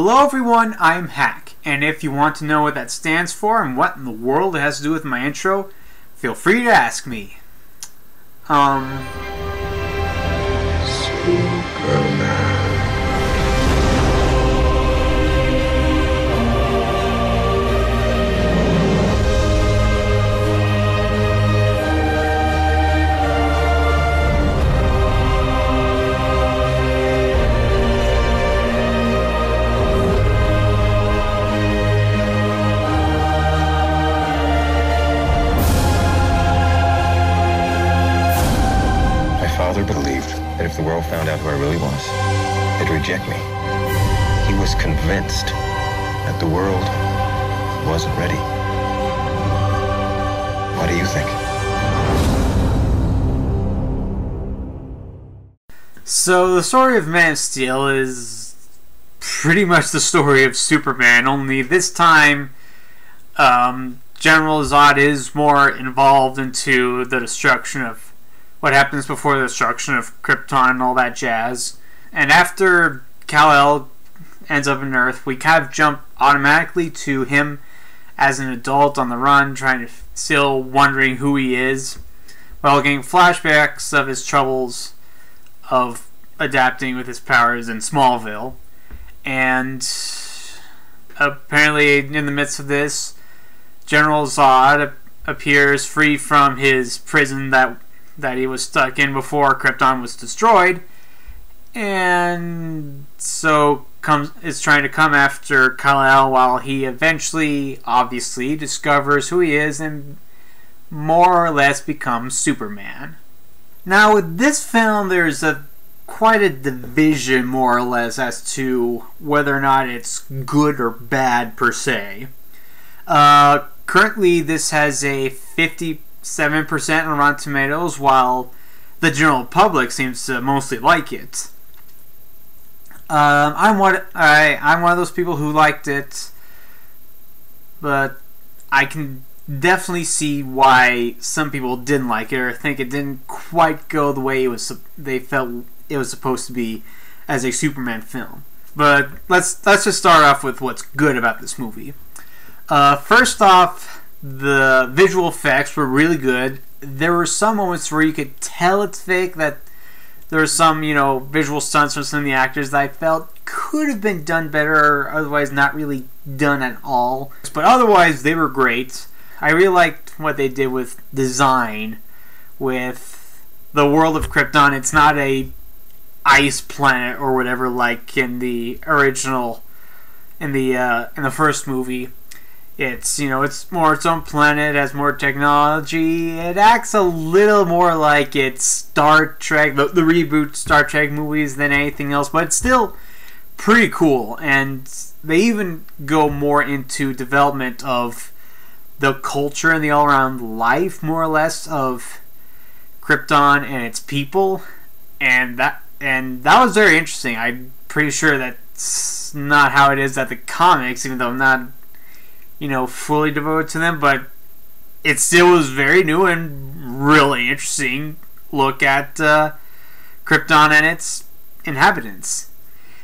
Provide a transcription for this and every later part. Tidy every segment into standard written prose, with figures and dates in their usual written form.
Hello everyone, I'm Hack, and if you want to know what that stands for and what in the world it has to do with my intro, feel free to ask me. Superman. My father believed that if the world found out who I really was, they'd reject me. He was convinced that the world wasn't ready. What do you think? So the story of Man of Steel is pretty much the story of Superman, only this time General Zod is more involved into the destruction of what happens before the destruction of Krypton and all that jazz. And after Kal-El ends up on Earth, we kind of jump automatically to him as an adult on the run, trying to still wondering who he is, while getting flashbacks of his troubles of adapting with his powers in Smallville. And apparently in the midst of this, General Zod appears free from his prison that he was stuck in before Krypton was destroyed, and so is trying to come after Kal-El while he eventually, obviously, discovers who he is and more or less becomes Superman. Now, with this film, there's quite a division, more or less, as to whether or not it's good or bad, per se. Currently, this has a 57% on Rotten Tomatoes, while the general public seems to mostly like it. I'm one of those people who liked it, but I can definitely see why some people didn't like it or think it didn't quite go the way they felt it was supposed to be as a Superman film. But let's just start off with what's good about this movie. First off, the visual effects were really good. There were some moments where you could tell it's fake, that there were some, visual stunts from some of the actors that I felt could have been done better or otherwise not really done at all. But otherwise, they were great. I really liked what they did with design, with the world of Krypton. It's not a ice planet or whatever like in the original, in the first movie. It's, it's more its own planet, it has more technology. It acts a little more like it's Star Trek, the reboot Star Trek movies than anything else, but it's still pretty cool. And they even go more into development of the culture and the all-around life, more or less, of Krypton and its people. And that was very interesting. I'm pretty sure that's not how it is at the comics, even though I'm not fully devoted to them, but it still was very new and really interesting look at Krypton and its inhabitants.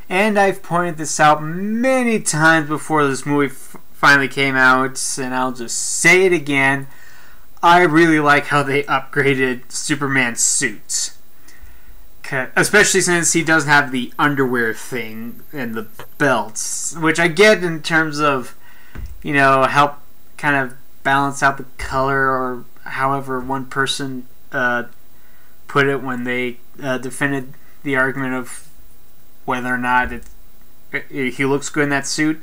And I've pointed this out many times before this movie finally came out, and I'll just say it again. I really like how they upgraded Superman's suit, especially since he doesn't have the underwear thing and the belts, which I get in terms of help kind of balance out the color, or however one person put it when they defended the argument of whether or not he looks good in that suit.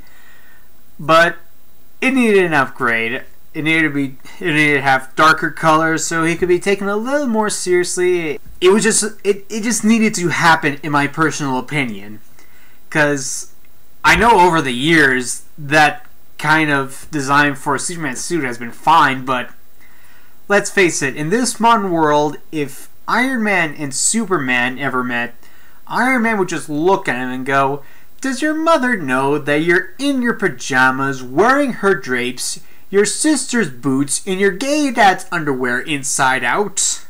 But it needed an upgrade. It needed to have darker colors so he could be taken a little more seriously. It just needed to happen, in my personal opinion, because I know over the years that kind of design for a Superman suit has been fine, but let's face it, in this modern world, if Iron Man and Superman ever met, Iron Man would just look at him and go, "Does your mother know that you're in your pajamas, wearing her drapes, your sister's boots, and your gay dad's underwear inside out?"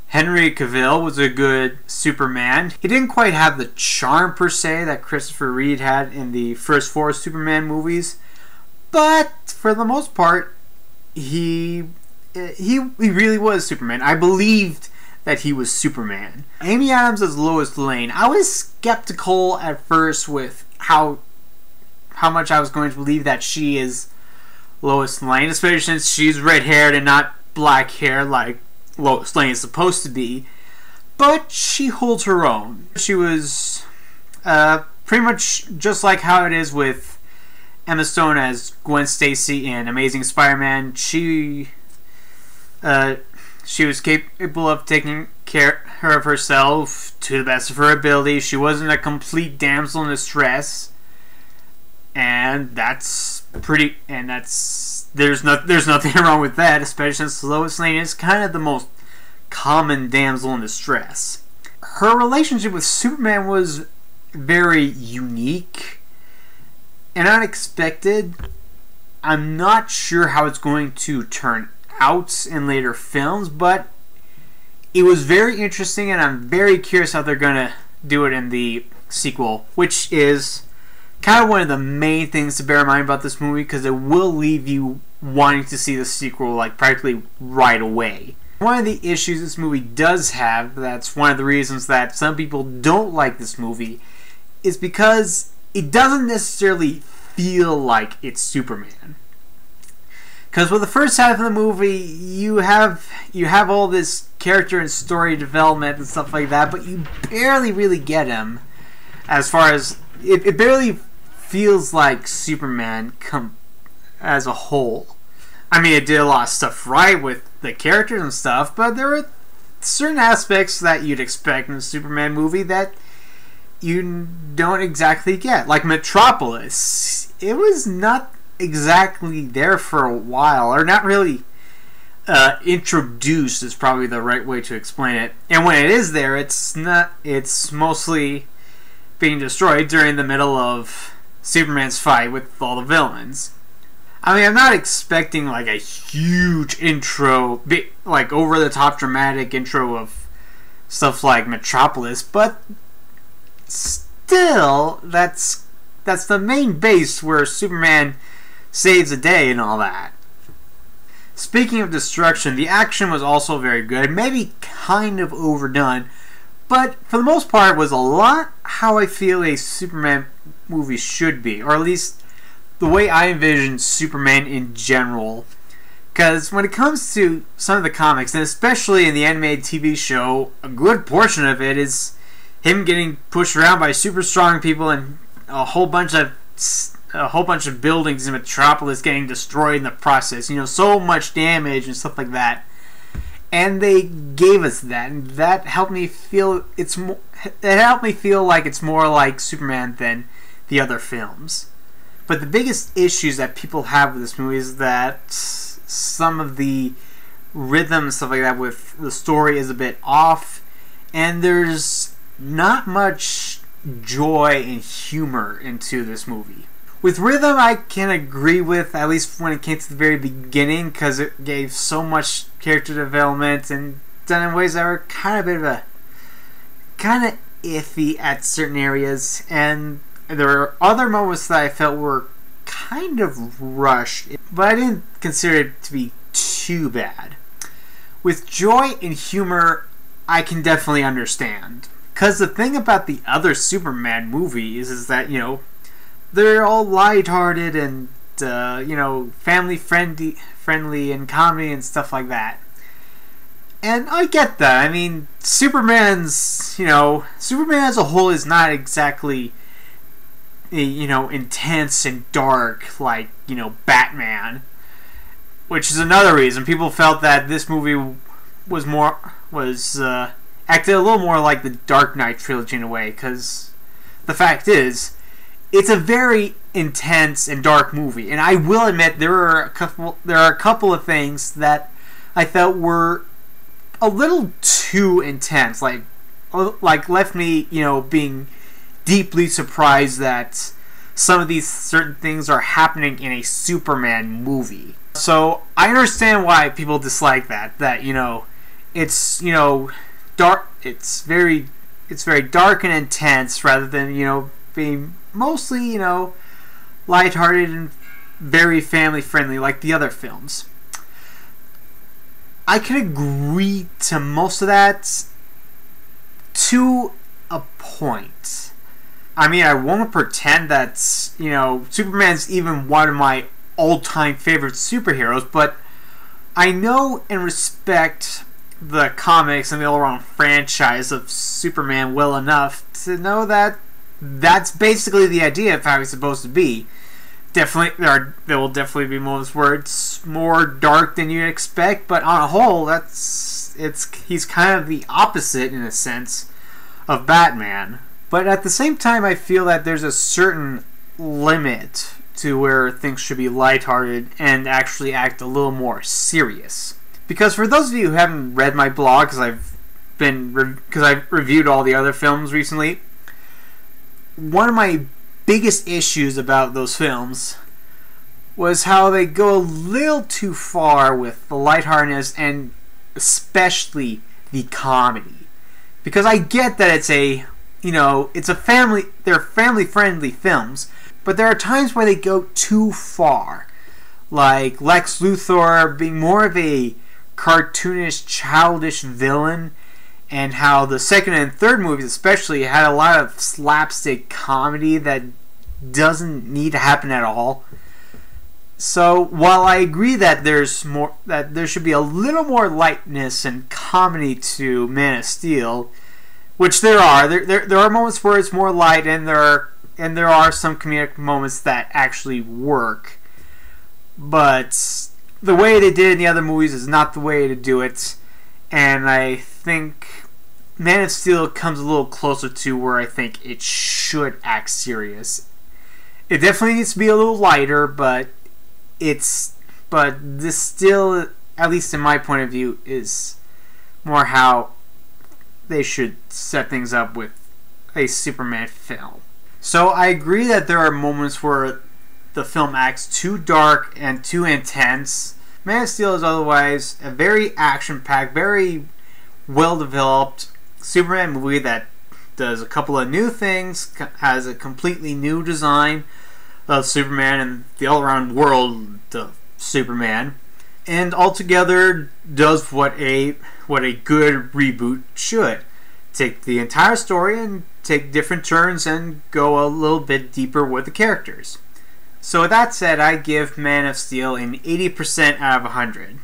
Henry Cavill was a good Superman. He didn't quite have the charm per se that Christopher Reeve had in the first 4 Superman movies, but for the most part, he really was Superman. I believed that he was Superman. Amy Adams as Lois Lane. I was skeptical at first with how much I was going to believe that she is Lois Lane, especially since she's red-haired and not black hair like Lois Lane is supposed to be. But she holds her own. She was pretty much just like how it is with Emma Stone as Gwen Stacy in Amazing Spider-Man. She was capable of taking care of herself to the best of her ability. She wasn't a complete damsel in distress, and there's nothing wrong with that, especially since Lois Lane is kind of the most common damsel in distress. Her relationship with Superman was very unique and unexpected. I'm not sure how it's going to turn out in later films, but it was very interesting, and I'm very curious how they're going to do it in the sequel, which is kind of one of the main things to bear in mind about this movie, because it will leave you wanting to see the sequel like practically right away. One of the issues this movie does have, that's one of the reasons that some people don't like this movie, is because it doesn't necessarily feel like it's Superman. Because with the first half of the movie, you have all this character and story development and stuff like that, but you barely really get him. As far as it barely feels like Superman as a whole. I mean, it did a lot of stuff right with the characters and stuff, but there were certain aspects that you'd expect in a Superman movie that you don't exactly get. Like Metropolis. It was not exactly there for a while, or not really introduced is probably the right way to explain it. And when it is there, it's mostly being destroyed during the middle of Superman's fight with all the villains. I mean, I'm not expecting like a huge intro, like over-the-top dramatic intro of stuff like Metropolis, but still, that's the main base where Superman saves the day and all that. Speaking of destruction, the action was also very good, maybe kind of overdone, but for the most part it was a lot how I feel a Superman movie should be, or at least the way I envision Superman in general. Because when it comes to some of the comics, and especially in the animated TV show, a good portion of it is him getting pushed around by super strong people and a whole bunch of buildings in Metropolis getting destroyed in the process. You know, so much damage and stuff like that. And they gave us that, and that helped me feel like it's more like Superman than the other films. But the biggest issues that people have with this movie is that some of the rhythm and stuff like that with the story is a bit off, and there's not much joy and humor into this movie. With rhythm, I can agree with, at least when it came to the very beginning, because it gave so much character development and done in ways that were kind of iffy at certain areas, and there were other moments that I felt were kind of rushed, but I didn't consider it to be too bad. With joy and humor, I can definitely understand. Because the thing about the other Superman movies is that, you know, they're all lighthearted and, you know, family friendly and comedy and stuff like that. And I get that. I mean, Superman as a whole is not exactly, you know, intense and dark like, you know, Batman. Which is another reason people felt that this movie acted a little more like the Dark Knight trilogy in a way, because the fact is, it's a very intense and dark movie, and I will admit there are a couple of things that I felt were a little too intense, like left me, you know, being deeply surprised that some of these certain things are happening in a Superman movie. So I understand why people dislike that, you know, it's, you know, dark. It's very dark and intense rather than, you know, being mostly, you know, lighthearted and very family friendly like the other films. I can agree to most of that to a point. I mean, I won't pretend that, you know, Superman's even one of my all-time favorite superheroes, but I know and respect the comics and the all-around franchise of Superman well enough to know that that's basically the idea of how he's supposed to be. Definitely, there will definitely be moments where it's more dark than you'd expect, but on a whole, he's kind of the opposite in a sense of Batman. But at the same time, I feel that there's a certain limit to where things should be lighthearted and actually act a little more serious. Because for those of you who haven't read my blog, because I've reviewed all the other films recently, one of my biggest issues about those films was how they go a little too far with the lightheartedness and especially the comedy. Because I get that they're family friendly films, but there are times where they go too far. Like Lex Luthor being more of a cartoonish, childish villain, and how the second and third movies especially had a lot of slapstick comedy that doesn't need to happen at all. So while I agree that there should be a little more lightness and comedy to Man of Steel, which there are moments where it's more light, and there are some comedic moments that actually work, but the way they did it in the other movies is not the way to do it. And I think Man of Steel comes a little closer to where I think it should act serious. It definitely needs to be a little lighter, but this still, at least in my point of view, is more how they should set things up with a Superman film. So I agree that there are moments where the film acts too dark and too intense. Man of Steel is otherwise a very action-packed, very well-developed Superman movie that does a couple of new things, has a completely new design of Superman and the all-around world of Superman, and altogether does what a good reboot should. Take the entire story and take different turns and go a little bit deeper with the characters. So with that said, I give Man of Steel an 80% out of 100.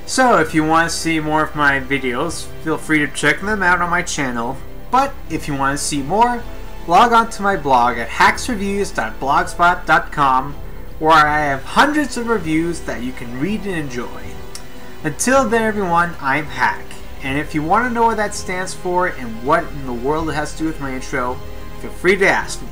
So if you want to see more of my videos, feel free to check them out on my channel. But if you want to see more, log on to my blog at hacksreviews.blogspot.com, where I have hundreds of reviews that you can read and enjoy. Until then everyone, I'm Hack, and if you want to know what that stands for and what in the world it has to do with my intro, feel free to ask me.